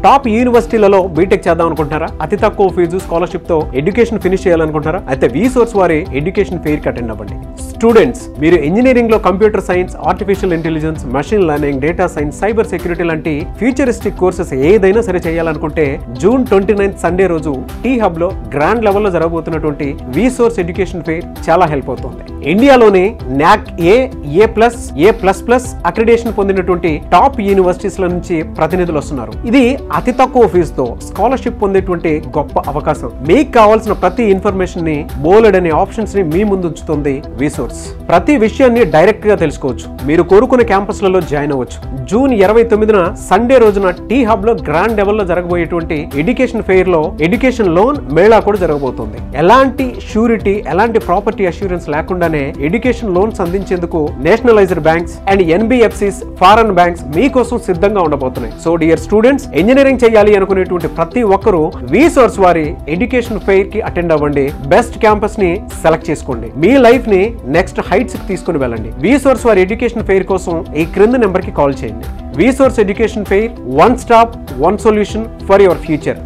Top యూనివర్సిటీలలో BTech చేద్దాం అనుకుంటున్నారా? అతి తక్కువ ఫీజు స్కాలర్షిప్ తో ఎడ్యుకేషన్ ఫినిష్ చేయాలనుకుంటున్నారా? అయితే V-Source వారి ఎడ్యుకేషన్ ఫెయిర్ కి అటెండ్ అవ్వండి. స్టూడెంట్స్, మీరు ఇంజనీరింగ్ లో computer science, artificial intelligence, machine learning, data science, cyber security లాంటి ఫ్యూచరిస్టిక్ కోర్సెస్ ఏదైనా సరే చేయాలనుకుంటే జూన్ 29 సండే రోజు టీ హబ్ లో గ్రాండ్ లెవెల్ లో జరగబోతున్నటువంటి V-Source ఎడ్యుకేషన్ ఫెయిర్ చాలా హెల్ప్ అవుతుంది. ఇండియాలోనే NAC A+, A++ అక్రిడేషన్ పొందినటువంటి టాప్ యూనివర్సిటీస్ ల నుంచి ప్రతినిధులు వస్తున్నారు. ఇది అతి తక్కువ ఫీజుతో స్కాలర్షిప్ పొందేటువంటి గొప్ప అవకాశం. మీకు కావాల్సిన ప్రతి ఇన్ఫర్మేషన్ ని, బోలెడ్ అనే ఆప్షన్స్ ని మీ ముందు ఉంచుతుంది V-Source. ప్రతి విషయాన్ని డైరెక్ట్ గా తెలుసుకోవచ్చు. మీరు కోరుకునే క్యాంపస్లలో జాయిన్ అవ్వచ్చు. జూన్ 29న సండే రోజున టీ హబ్ లో గ్రాండ్ లెవెల్ లో జరగబోయేటువంటి ఎడ్యుకేషన్ ఫెయిర్ లో ఎడ్యుకేషన్ లోన్ మేళా కూడా జరగబోతోంది. ఎలాంటి షూరిటీ, ఎలాంటి ప్రాపర్టీ అష్యూరెన్స్ లేకుండానే ఎడ్యుకేషన్ లోన్స్ అందించేందుకు nationalised banks and NBFCs, foreign banks మీకోసం సిద్ధంగా ఉండబోతున్నాయి. సో డియర్ స్టూడెంట్స్, ఇంజనీరింగ్ చేయాలి అనుకునేటువంటి ప్రతి ఒక్కరూ V-Source వారి ఎడ్యుకేషన్ ఫెయిర్ కి అటెండ్ అవ్వండి. బెస్ట్ క్యాంపస్ ని సెలెక్ట్ చేసుకోండి. మీ లైఫ్ ని నెక్స్ట్ హైట్స్ కి తీసుకుని వెళ్ళండి. V-Source వారి ఎడ్యుకేషన్ ఫెయిర్ కోసం ఈ క్రింది నెంబర్ కి కాల్ చేయండి. V-Source education fair, one stop, one solution for your future.